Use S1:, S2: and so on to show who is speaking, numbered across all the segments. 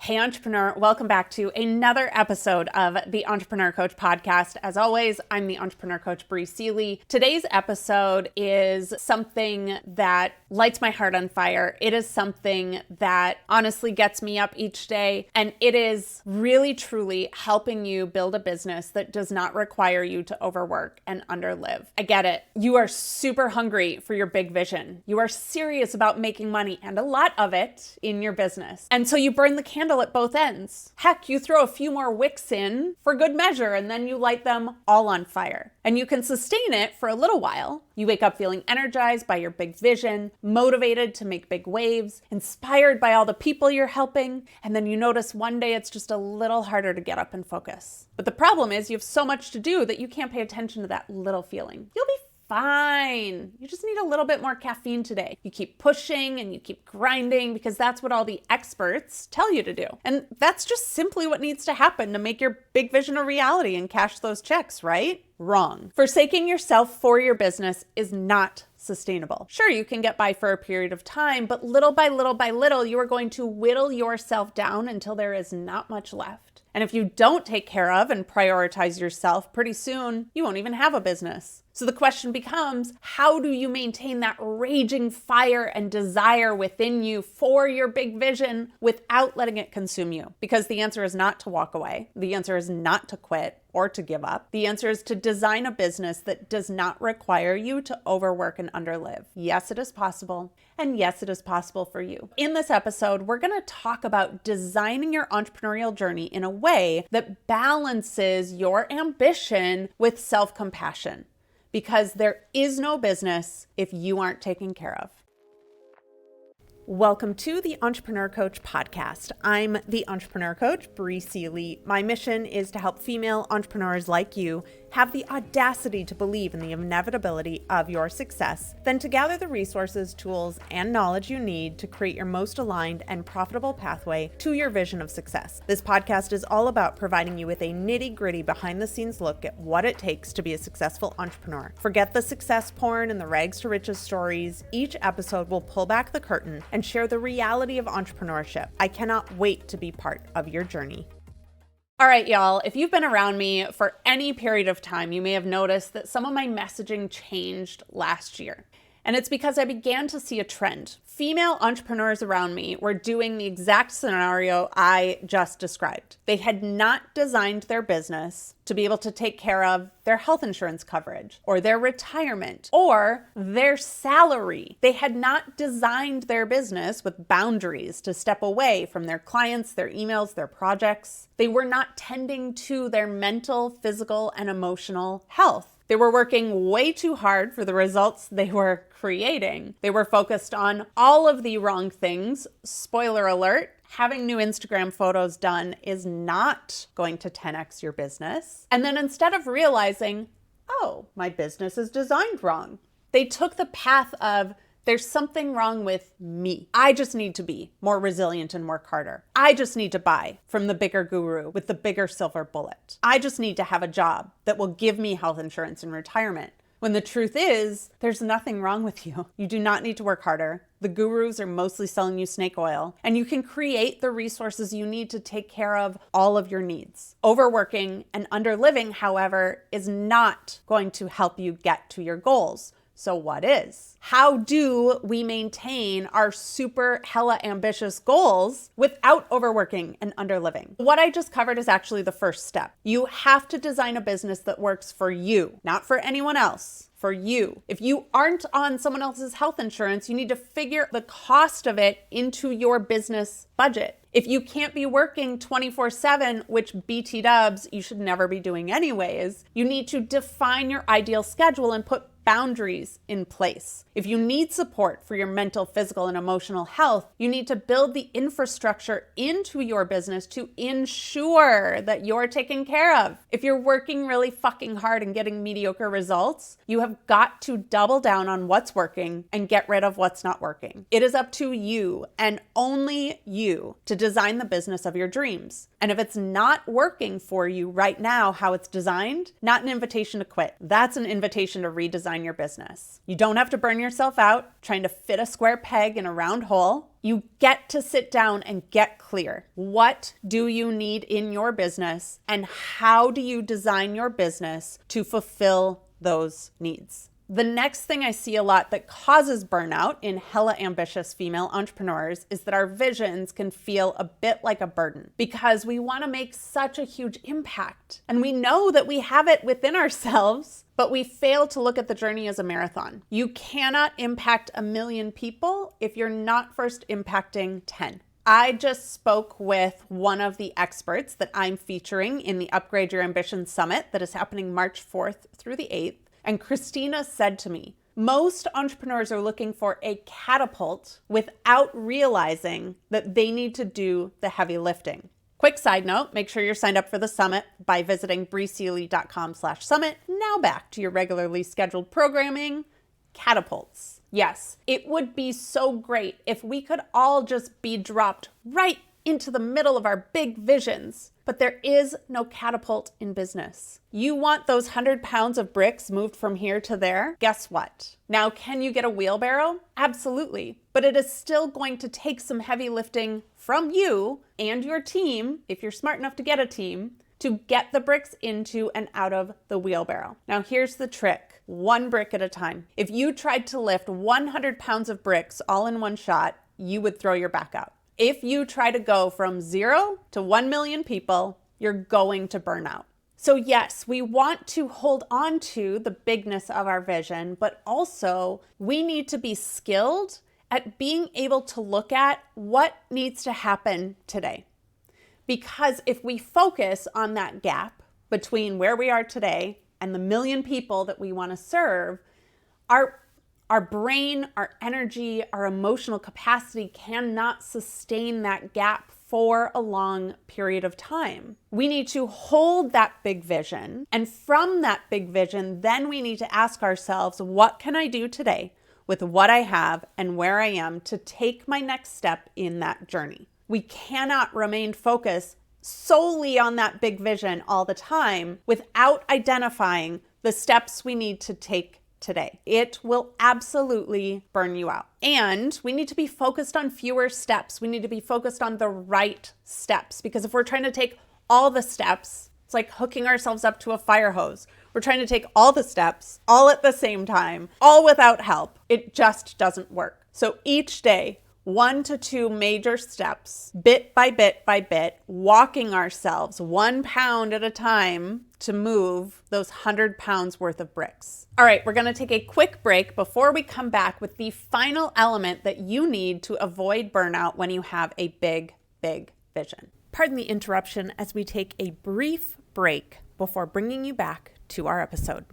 S1: Hey, entrepreneur, welcome back to another episode of the Entrepreneur Coach podcast. As always, I'm the Entrepreneur Coach, Bree Seeley. Today's episode is something that lights my heart on fire. It is something that honestly gets me up each day, and it is really, truly helping you build a business that does not require you to overwork and underlive. I get it. You are super hungry for your big vision. You are serious about making money and a lot of it in your business. And so you burn the candle at both ends. Heck, you throw a few more wicks in for good measure, and then you light them all on fire. And you can sustain it for a little while. You wake up feeling energized by your big vision, motivated to make big waves, inspired by all the people you're helping, and then you notice one day it's just a little harder to get up and focus. But the problem is you have so much to do that you can't pay attention to that little feeling. You'll be fine. You just need a little bit more caffeine today. You keep pushing and you keep grinding because that's what all the experts tell you to do. And that's just simply what needs to happen to make your big vision a reality and cash those checks, right? Wrong. Forsaking yourself for your business is not sustainable. Sure, you can get by for a period of time, but little by little by little, you are going to whittle yourself down until there is not much left. And if you don't take care of and prioritize yourself, pretty soon you won't even have a business. So the question becomes, how do you maintain that raging fire and desire within you for your big vision without letting it consume you? Because the answer is not to walk away. The answer is not to quit or to give up. The answer is to design a business that does not require you to overwork and underlive. Yes, it is possible. And yes, it is possible for you. In this episode, we're going to talk about designing your entrepreneurial journey in a way that balances your ambition with self-compassion. Because there is no business if you aren't taken care of. Welcome to the Entrepreneur Coach podcast. I'm the Entrepreneur Coach, Bree Seeley. My mission is to help female entrepreneurs like you have the audacity to believe in the inevitability of your success, then to gather the resources, tools, and knowledge you need to create your most aligned and profitable pathway to your vision of success. This podcast is all about providing you with a nitty-gritty behind-the-scenes look at what it takes to be a successful entrepreneur. Forget the success porn and the rags to riches stories. Each episode will pull back the curtain and share the reality of entrepreneurship. I cannot wait to be part of your journey. All right, y'all, if you've been around me for any period of time, you may have noticed that some of my messaging changed last year. And it's because I began to see a trend. Female entrepreneurs around me were doing the exact scenario I just described. They had not designed their business to be able to take care of their health insurance coverage or their retirement or their salary. They had not designed their business with boundaries to step away from their clients, their emails, their projects. They were not tending to their mental, physical, and emotional health. They were working way too hard for the results they were creating. They were focused on all of the wrong things. Spoiler alert, having new Instagram photos done is not going to 10x your business. And then instead of realizing, oh, my business is designed wrong, they took the path of, there's something wrong with me. I just need to be more resilient and work harder. I just need to buy from the bigger guru with the bigger silver bullet. I just need to have a job that will give me health insurance and retirement. When the truth is, there's nothing wrong with you. You do not need to work harder. The gurus are mostly selling you snake oil, and you can create the resources you need to take care of all of your needs. Overworking and underliving, however, is not going to help you get to your goals. So what is? How do we maintain our super hella ambitious goals without overworking and underliving? What I just covered is actually the first step. You have to design a business that works for you, not for anyone else. For you. If you aren't on someone else's health insurance, you need to figure the cost of it into your business budget. If you can't be working 24/7, which BT dubs you should never be doing anyways, you need to define your ideal schedule and put boundaries in place. If you need support for your mental, physical, and emotional health, you need to build the infrastructure into your business to ensure that you're taken care of. If you're working really fucking hard and getting mediocre results, you have got to double down on what's working and get rid of what's not working. It is up to you and only you to design the business of your dreams. And if it's not working for you right now, how it's designed, not an invitation to quit. That's an invitation to redesign design your business. You don't have to burn yourself out trying to fit a square peg in a round hole. You get to sit down and get clear. What do you need in your business, and how do you design your business to fulfill those needs? The next thing I see a lot that causes burnout in hella ambitious female entrepreneurs is that our visions can feel a bit like a burden because we want to make such a huge impact. And we know that we have it within ourselves, but we fail to look at the journey as a marathon. You cannot impact 1 million people if you're not first impacting 10. I just spoke with one of the experts that I'm featuring in the Upgrade Your Ambition Summit that is happening March 4th through the 8th. And Christina said to me, most entrepreneurs are looking for a catapult without realizing that they need to do the heavy lifting. Quick side note, make sure you're signed up for the summit by visiting breeseely.com/summit. Now back to your regularly scheduled programming, catapults. Yes, it would be so great if we could all just be dropped right into the middle of our big visions. But there is no catapult in business. You want those 100 pounds of bricks moved from here to there? Guess what? Now, can you get a wheelbarrow? Absolutely. But it is still going to take some heavy lifting from you and your team, if you're smart enough to get a team, to get the bricks into and out of the wheelbarrow. Now, here's the trick. 1 brick at a time. If you tried to lift 100 pounds of bricks all in one shot, you would throw your back out. If you try to go from 0 to 1 million people, you're going to burn out. So yes, we want to hold on to the bigness of our vision, but also we need to be skilled at being able to look at what needs to happen today. Because if we focus on that gap between where we are today and the 1 million people that we want to serve, our brain, our energy, our emotional capacity cannot sustain that gap for a long period of time. We need to hold that big vision. And from that big vision, then we need to ask ourselves, what can I do today with what I have and where I am to take my next step in that journey? We cannot remain focused solely on that big vision all the time without identifying the steps we need to take today. It will absolutely burn you out. And we need to be focused on fewer steps. We need to be focused on the right steps, because if we're trying to take all the steps, it's like hooking ourselves up to a fire hose. We're trying to take all the steps all at the same time, all without help. It just doesn't work. So each day, 1 to 2 major steps, bit by bit, walking ourselves 1 pound at a time to move those 100 pounds worth of bricks. All right, we're gonna take a quick break before we come back with the final element that you need to avoid burnout when you have a big vision. Pardon the interruption as we take a brief break before bringing you back to our episode.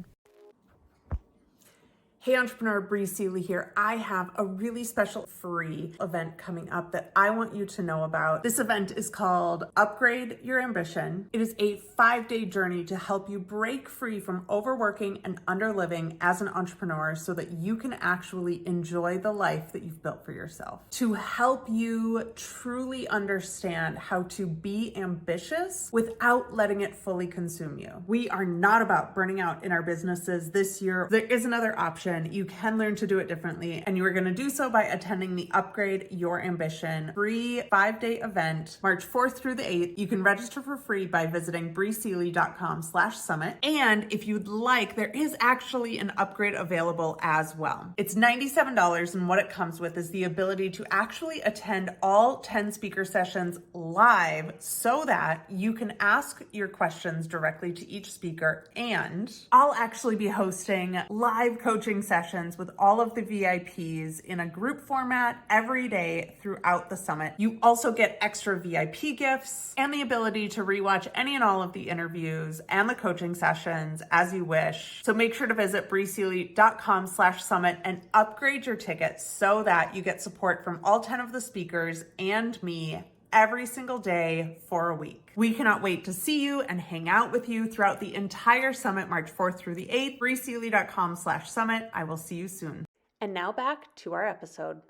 S1: Hey Entrepreneur, Bree Seeley here. I have a really special free event coming up that I want you to know about. This event is called Upgrade Your Ambition. It is a 5-day journey to help you break free from overworking and underliving as an entrepreneur so that you can actually enjoy the life that you've built for yourself. To help you truly understand how to be ambitious without letting it fully consume you. We are not about burning out in our businesses this year. There is another option. You can learn to do it differently, and you are going to do so by attending the Upgrade Your Ambition free 5-day event, March 4th through the 8th. You can register for free by visiting breeseely.com/summit. And if you'd like, there is actually an upgrade available as well. It's $97, and what it comes with is the ability to actually attend all 10 speaker sessions live so that you can ask your questions directly to each speaker. And I'll actually be hosting live coaching sessions with all of the VIPs in a group format every day throughout the summit. You also get extra VIP gifts and the ability to rewatch any and all of the interviews and the coaching sessions as you wish. So make sure to visit breeseely.com/summit and upgrade your ticket so that you get support from all 10 of the speakers and me every single day for a week. We cannot wait to see you and hang out with you throughout the entire summit, March 4th through the 8th, breeseely.com/summit. I will see you soon. And now back to our episode.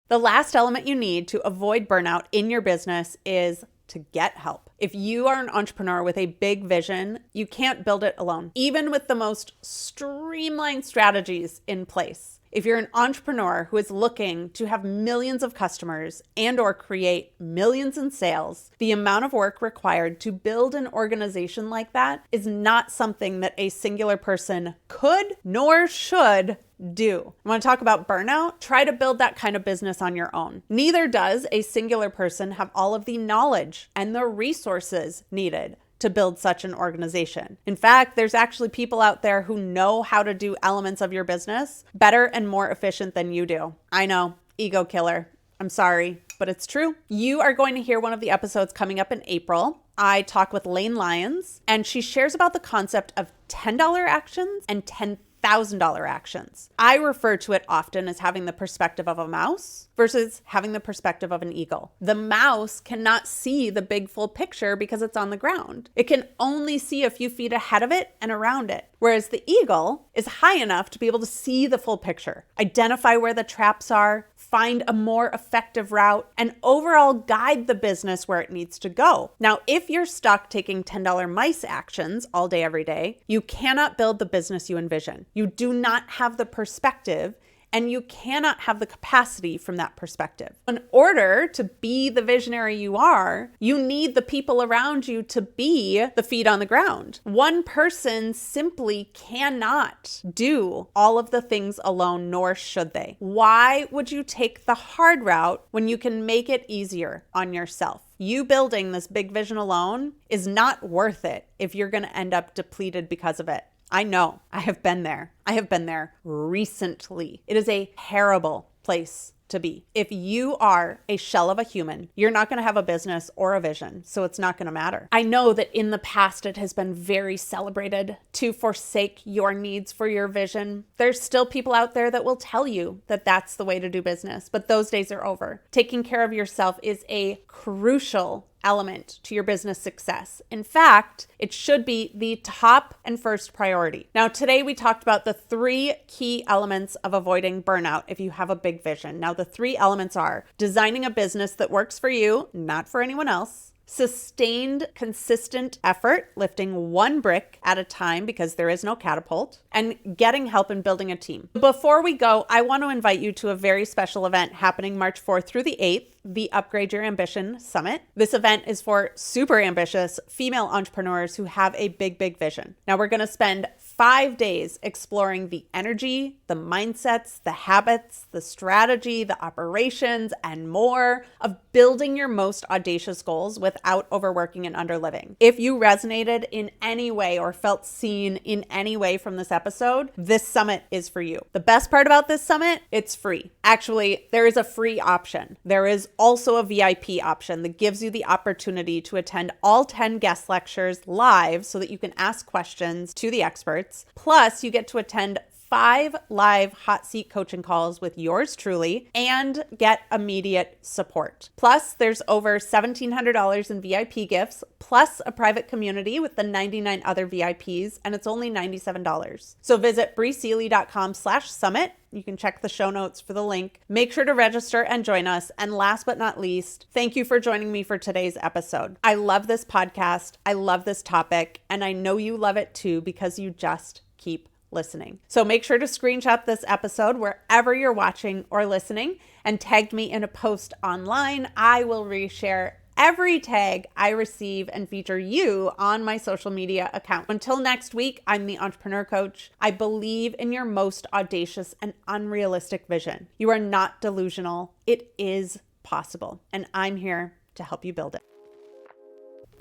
S1: The last element you need to avoid burnout in your business is to get help. If you are an entrepreneur with a big vision, you can't build it alone, even with the most streamlined strategies in place. If you're an entrepreneur who is looking to have millions of customers and or create millions in sales, the amount of work required to build an organization like that is not something that a singular person could nor should do. I want to talk about burnout? Try to build that kind of business on your own. Neither does a singular person have all of the knowledge and the resources needed to build such an organization. In fact, there's actually people out there who know how to do elements of your business better and more efficient than you do. I know, ego killer. I'm sorry, but it's true. You are going to hear one of the episodes coming up in April. I talk with Lane Lyons, and she shares about the concept of $10 actions and $10,000 actions. I refer to it often as having the perspective of a mouse versus having the perspective of an eagle. The mouse cannot see the big full picture because it's on the ground. It can only see a few feet ahead of it and around it. Whereas the eagle is high enough to be able to see the full picture, identify where the traps are, find a more effective route, and overall guide the business where it needs to go. Now, if you're stuck taking $10 mice actions all day, every day, you cannot build the business you envision. You do not have the perspective, and you cannot have the capacity from that perspective. In order to be the visionary you are, you need the people around you to be the feet on the ground. One person simply cannot do all of the things alone, nor should they. Why would you take the hard route when you can make it easier on yourself? You building this big vision alone is not worth it if you're going to end up depleted because of it. I know. I have been there. I have been there recently. It is a terrible place to be. If you are a shell of a human, you're not going to have a business or a vision, so it's not going to matter. I know that in the past it has been very celebrated to forsake your needs for your vision. There's still people out there that will tell you that that's the way to do business, but those days are over. Taking care of yourself is a crucial element to your business success. In fact, it should be the top and first priority. Now, today we talked about the 3 key elements of avoiding burnout if you have a big vision. Now, the 3 elements are designing a business that works for you, not for anyone else. Sustained, consistent effort, lifting one brick at a time because there is no catapult, and getting help in building a team. Before we go, I want to invite you to a very special event happening March 4th through the 8th, the Upgrade Your Ambition Summit. This event is for super ambitious female entrepreneurs who have a big, big vision. Now, we're going to spend 5 days exploring the energy, the mindsets, the habits, the strategy, the operations, and more of building your most audacious goals without overworking and underliving. If you resonated in any way or felt seen in any way from this episode, this summit is for you. The best part about this summit, it's free. Actually, there is a free option. There is also a VIP option that gives you the opportunity to attend all 10 guest lectures live so that you can ask questions to the experts. Plus, you get to attend 5 live hot seat coaching calls with yours truly and get immediate support. Plus, there's over $1,700 in VIP gifts, plus a private community with the 99 other VIPs, and it's only $97. So visit breesealy.com/summit. You can check the show notes for the link. Make sure to register and join us. And last but not least, thank you for joining me for today's episode. I love this podcast. I love this topic. And I know you love it too because you just keep listening. So make sure to screenshot this episode wherever you're watching or listening and tag me in a post online. I will reshare every tag I receive and feature you on my social media account. Until next week, I'm the Entrepreneur Coach. I believe in your most audacious and unrealistic vision. You are not delusional. It is possible, and I'm here to help you build it.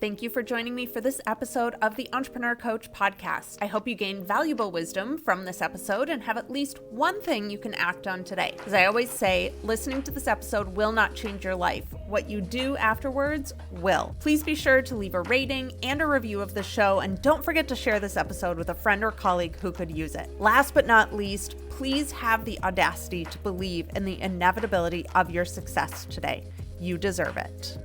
S1: Thank you for joining me for this episode of the Entrepreneur Coach podcast. I hope you gained valuable wisdom from this episode and have at least one thing you can act on today. As I always say, listening to this episode will not change your life. What you do afterwards will. Please be sure to leave a rating and a review of the show, and don't forget to share this episode with a friend or colleague who could use it. Last but not least, please have the audacity to believe in the inevitability of your success today. You deserve it.